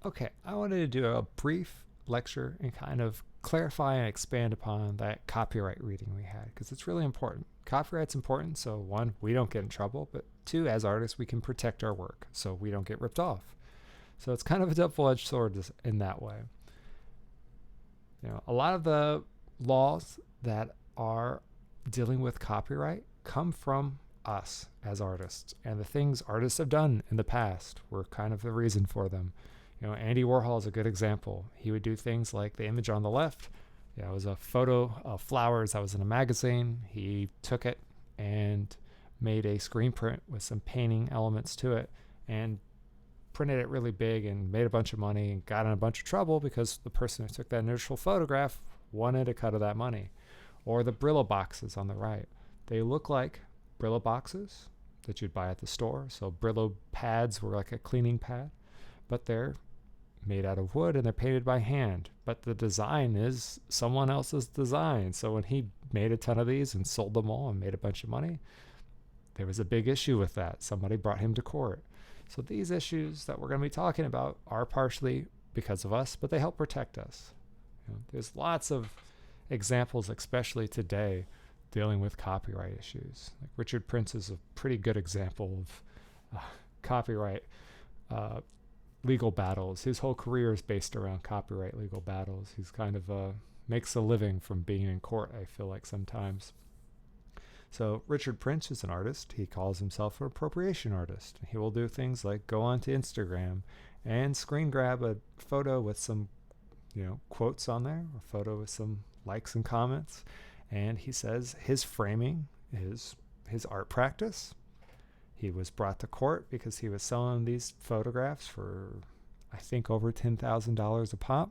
Okay, I wanted to do a brief lecture and kind of clarify and expand upon that copyright reading we had because it's really important. Copyright's important, so one, we don't get in trouble, but two, as artists, we can protect our work so we don't get ripped off. So it's kind of a double-edged sword in that way. A lot of the laws that are dealing with copyright come from us as artists, and the things artists have done in the past were kind of the reason for them. Andy Warhol is a good example. He would do things like the image on the left. It was a photo of flowers that was in a magazine. He took it and made a screen print with some painting elements to it and printed it really big and made a bunch of money and got in a bunch of trouble because the person who took that initial photograph wanted a cut of that money. Or the Brillo boxes on the right. They look like Brillo boxes that you'd buy at the store. So Brillo pads were like a cleaning pad, but they're made out of wood and they're painted by hand. But the design is someone else's design. So when he made a ton of these and sold them all and made a bunch of money, there was a big issue with that. Somebody brought him to court. So these issues that we're going to be talking about are partially because of us, but they help protect us. There's lots of examples, especially today, dealing with copyright issues. Like Richard Prince is a pretty good example of copyright legal battles. His whole career is based around copyright legal battles. He's kind of makes a living from being in court, I feel like sometimes. So Richard Prince is an artist. He calls himself an appropriation artist. He will do things like go onto Instagram and screen grab a photo with some, quotes on there, a photo with some likes and comments, and he says his framing is his art practice. He was brought to court because he was selling these photographs for, I think, over $10,000 a pop.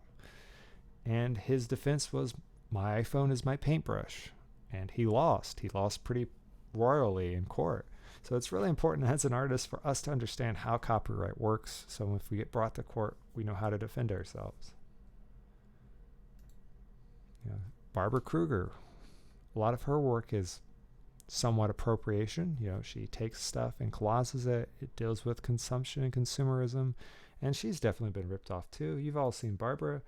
And his defense was, my iPhone is my paintbrush. And he lost. He lost pretty royally in court. So it's really important as an artist for us to understand how copyright works. So if we get brought to court, we know how to defend ourselves. Barbara Kruger, a lot of her work is somewhat appropriation. She takes stuff and collazes it. It deals with consumption and consumerism, and she's definitely been ripped off too. You've all seen Barbara.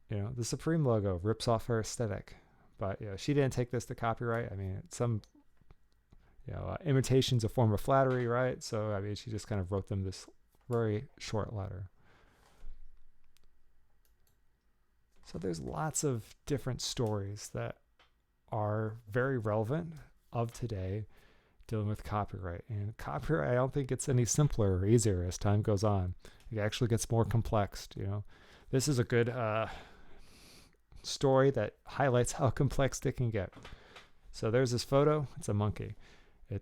The Supreme logo rips off her aesthetic, but she didn't take this to copyright. I mean, some imitation's a form of flattery, right? So I mean, she just kind of wrote them this very short letter. So there's lots of different stories that are very relevant of today dealing with copyright. And copyright, I don't think it's any simpler or easier as time goes on. It actually gets more complex. This is a good story that highlights how complex it can get. So there's this photo. It's a monkey. It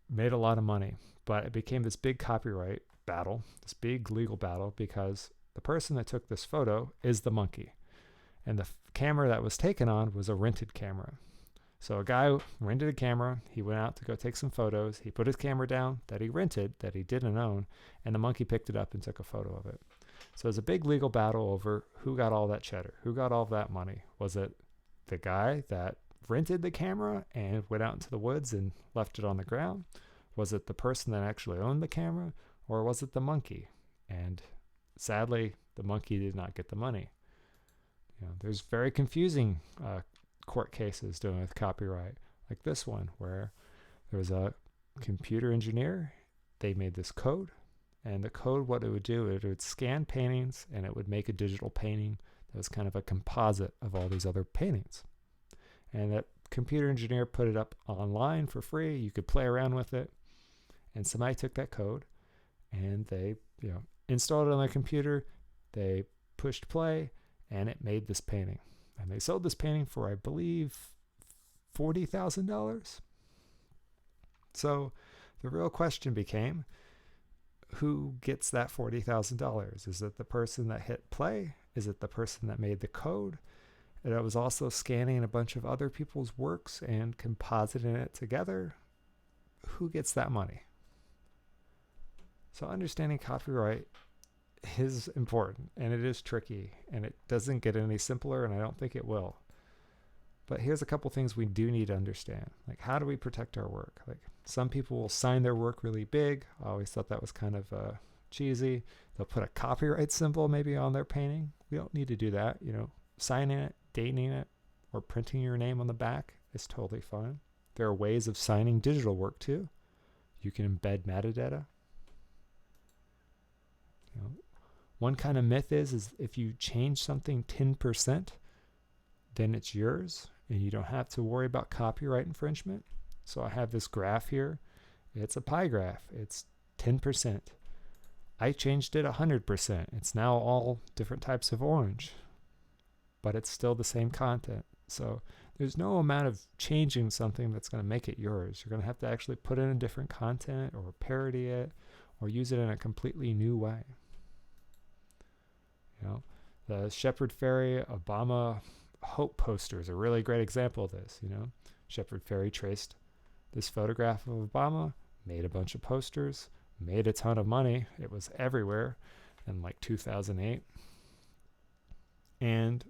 made a lot of money, but it became this big copyright battle, this big legal battle, because the person that took this photo is the monkey. And the camera that was taken on was a rented camera. So a guy rented a camera. He went out to go take some photos. He put his camera down that he rented, that he didn't own, and the monkey picked it up and took a photo of it. So it was a big legal battle over who got all that cheddar, who got all that money. Was it the guy that rented the camera and went out into the woods and left it on the ground? Was it the person that actually owned the camera? Or was it the monkey? And sadly, the monkey did not get the money. There's very confusing court cases dealing with copyright, like this one, where there was a computer engineer. They made this code, and the code, what it would do, it would scan paintings, and it would make a digital painting that was kind of a composite of all these other paintings. And that computer engineer put it up online for free. You could play around with it. And somebody took that code, and they installed it on their computer. They pushed play, and it made this painting. And they sold this painting for, I believe, $40,000. So the real question became, who gets that $40,000? Is it the person that hit play? Is it the person that made the code? And it was also scanning a bunch of other people's works and compositing it together. Who gets that money? So understanding copyright is important, and it is tricky, and it doesn't get any simpler, and I don't think it will. But here's a couple things we do need to understand. Like, how do we protect our work? Like, some people will sign their work really big. I always thought that was kind of cheesy. They'll put a copyright symbol maybe on their painting. We don't need to do that. Signing it, dating it, or printing your name on the back is totally fine. There are ways of signing digital work too. You can embed metadata. One kind of myth is if you change something 10%, then it's yours and you don't have to worry about copyright infringement. So I have this graph here. It's a pie graph. It's 10%. I changed it 100%. It's now all different types of orange, but it's still the same content. So there's no amount of changing something that's going to make it yours. You're going to have to actually put in a different content or parody it or use it in a completely new way. The Shepard Fairey Obama Hope poster is a really great example of this. Shepard Fairey traced this photograph of Obama, made a bunch of posters, made a ton of money. It was everywhere in like 2008. And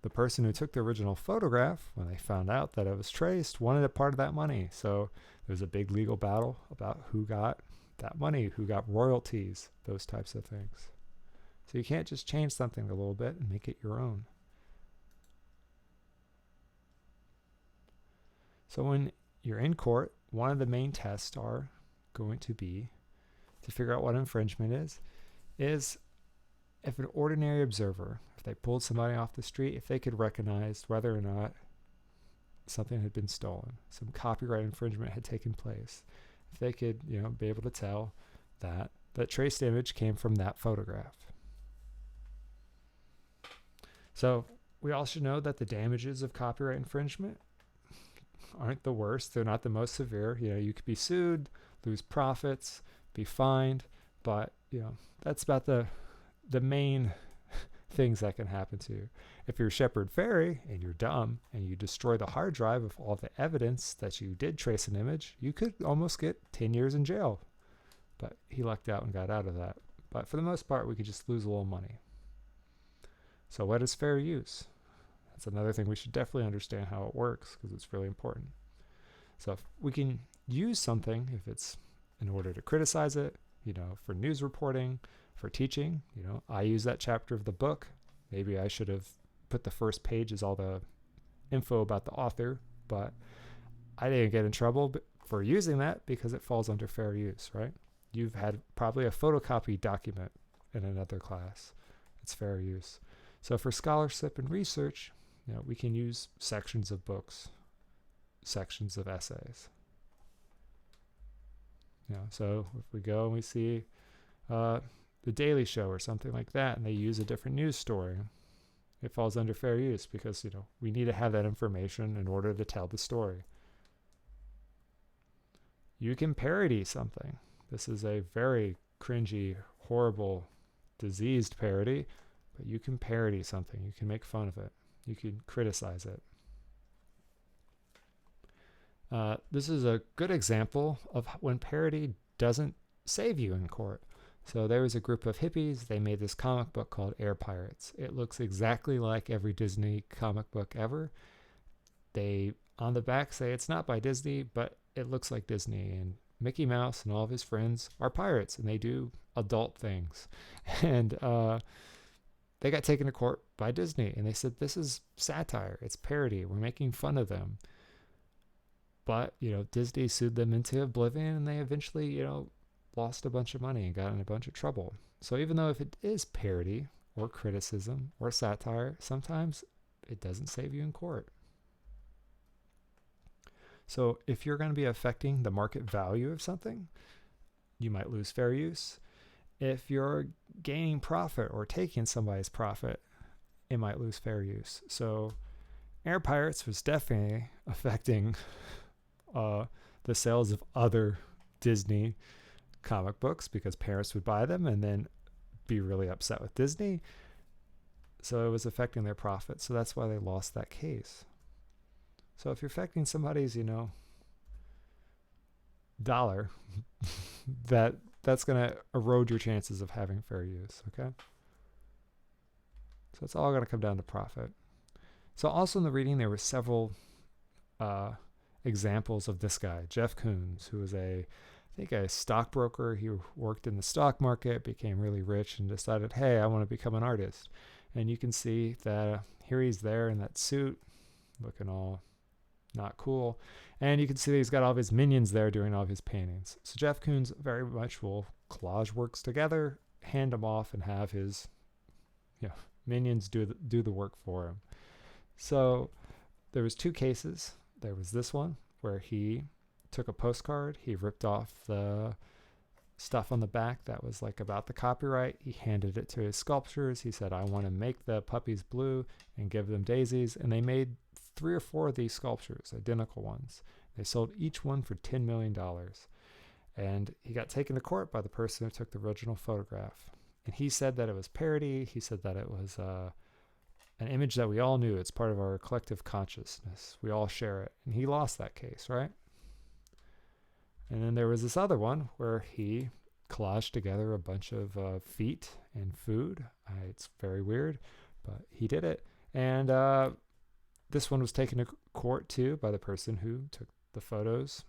the person who took the original photograph, when they found out that it was traced, wanted a part of that money. So there was a big legal battle about who got that money, who got royalties, those types of things. So you can't just change something a little bit and make it your own. So when you're in court, one of the main tests are going to be to figure out what infringement is if an ordinary observer, if they pulled somebody off the street, if they could recognize whether or not something had been stolen, some copyright infringement had taken place, if they could, be able to tell that that traced image came from that photograph. So we all should know that the damages of copyright infringement aren't the worst. They're not the most severe. You could be sued, lose profits, be fined, but that's about the main things that can happen to you. If you're Shepard Fairey and you're dumb and you destroy the hard drive of all the evidence that you did trace an image, you could almost get 10 years in jail. But he lucked out and got out of that. But for the most part, we could just lose a little money. So what is fair use? That's another thing we should definitely understand how it works, because it's really important. So if we can use something, if it's in order to criticize it, for news reporting, for teaching, I use that chapter of the book. Maybe I should have put the first page as all the info about the author, but I didn't get in trouble for using that because it falls under fair use, right? You've had probably a photocopy document in another class. It's fair use. So for scholarship and research, we can use sections of books, sections of essays. So if we go and we see The Daily Show or something like that, and they use a different news story, it falls under fair use because, we need to have that information in order to tell the story. You can parody something. This is a very cringy, horrible, diseased parody, but you can parody something. You can make fun of it. You can criticize it. This is a good example of when parody doesn't save you in court. So there was a group of hippies. They made this comic book called Air Pirates. It looks exactly like every Disney comic book ever. They, on the back, say it's not by Disney, but it looks like Disney. And Mickey Mouse and all of his friends are pirates, and they do adult things. And they got taken to court by Disney, and they said, this is satire. It's parody. We're making fun of them. But, Disney sued them into oblivion, and they eventually, lost a bunch of money and got in a bunch of trouble. So even though if it is parody or criticism or satire, sometimes it doesn't save you in court. So if you're going to be affecting the market value of something, you might lose fair use. If you're gaining profit or taking somebody's profit, it might lose fair use. So Air Pirates was definitely affecting the sales of other Disney comic books because parents would buy them and then be really upset with Disney. So it was affecting their profit. So that's why they lost that case. So if you're affecting somebody's, dollar, that's going to erode your chances of having fair use, okay? So it's all going to come down to profit. So also in the reading, there were several examples of this guy, Jeff Koons, who was a think a stockbroker. He worked in the stock market, became really rich, and decided, hey, I want to become an artist. And you can see that here he's there in that suit, looking all not cool. And you can see that he's got all of his minions there doing all of his paintings. So Jeff Koons very much will collage works together, hand them off, and have his minions do the work for him. So there was 2 cases. There was this one where he took a postcard, he ripped off the stuff on the back that was like about the copyright. He handed it to his sculptors. He said, I want to make the puppies blue and give them daisies. And they made 3 or 4 of these sculptures, identical ones. They sold each one for $10 million. And he got taken to court by the person who took the original photograph. And he said that it was parody. He said that it was an image that we all knew. It's part of our collective consciousness. We all share it. And he lost that case, right? And then there was this other one where he collaged together a bunch of feet and food. It's very weird, but he did it. And this one was taken to court too by the person who took the photos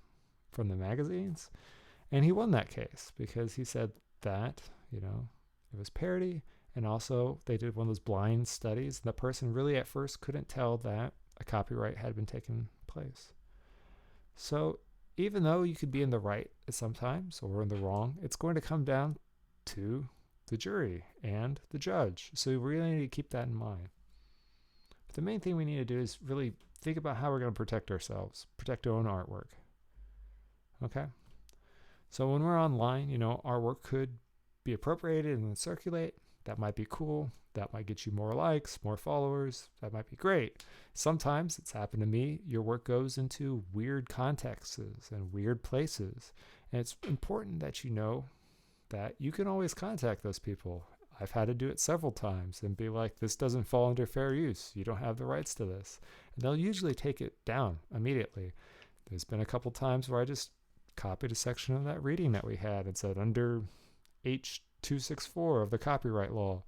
from the magazines. And he won that case because he said that, it was parody. And also they did one of those blind studies. And the person really at first couldn't tell that a copyright had been taken place. So even though you could be in the right sometimes or in the wrong, it's going to come down to the jury and the judge. So we really need to keep that in mind. But the main thing we need to do is really think about how we're going to protect ourselves, protect our own artwork. Okay? So when we're online, our work could be appropriated and then circulate. That might be cool. That might get you more likes, more followers. That might be great. Sometimes it's happened to me. Your work goes into weird contexts and weird places. And it's important that you know that you can always contact those people. I've had to do it several times and be like, this doesn't fall under fair use. You don't have the rights to this. And they'll usually take it down immediately. There's been a couple times where I just copied a section of that reading that we had and said, under H.264 of the copyright law,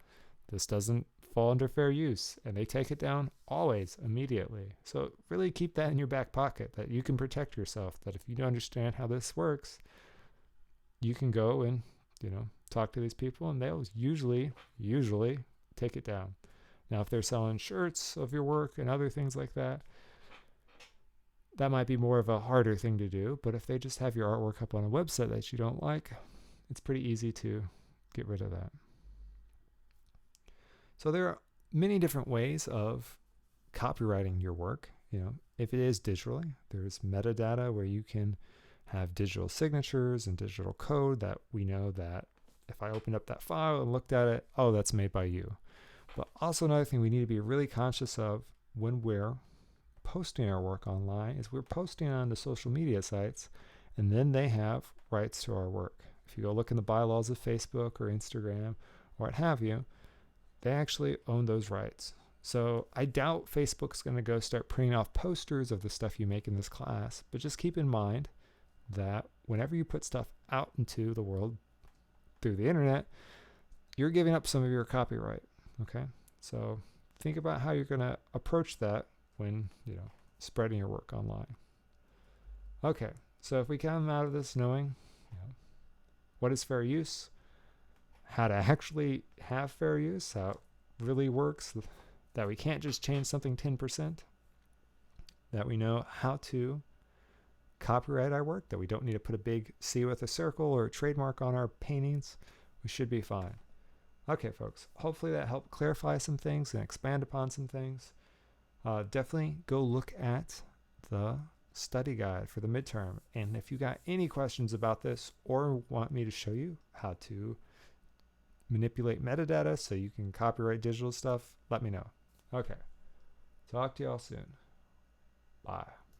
this doesn't fall under fair use, and they take it down always, immediately. So really keep that in your back pocket, that you can protect yourself, that if you don't understand how this works, you can go and, talk to these people, and they'll usually take it down. Now, if they're selling shirts of your work and other things like that, that might be more of a harder thing to do, but if they just have your artwork up on a website that you don't like, it's pretty easy to get rid of that. So there are many different ways of copyrighting your work. If it is digitally, there's metadata where you can have digital signatures and digital code that we know that if I opened up that file and looked at it, oh, that's made by you. But also another thing we need to be really conscious of when we're posting our work online is we're posting on the social media sites, and then they have rights to our work. If you go look in the bylaws of Facebook or Instagram or what have you, they actually own those rights. So I doubt Facebook's going to go start printing off posters of the stuff you make in this class, but just keep in mind that whenever you put stuff out into the world through the internet, you're giving up some of your copyright. Okay? So think about how you're going to approach that when, spreading your work online. Okay, so if we come out of this knowing what is fair use, how to actually have fair use, how it really works, that we can't just change something 10%, that we know how to copyright our work, that we don't need to put a big C with a circle or a trademark on our paintings, we should be fine. Okay, folks, hopefully that helped clarify some things and expand upon some things. Definitely go look at the study guide for the midterm. And if you got any questions about this or want me to show you how to manipulate metadata so you can copyright digital stuff, let me know. Okay. Talk to y'all soon. Bye.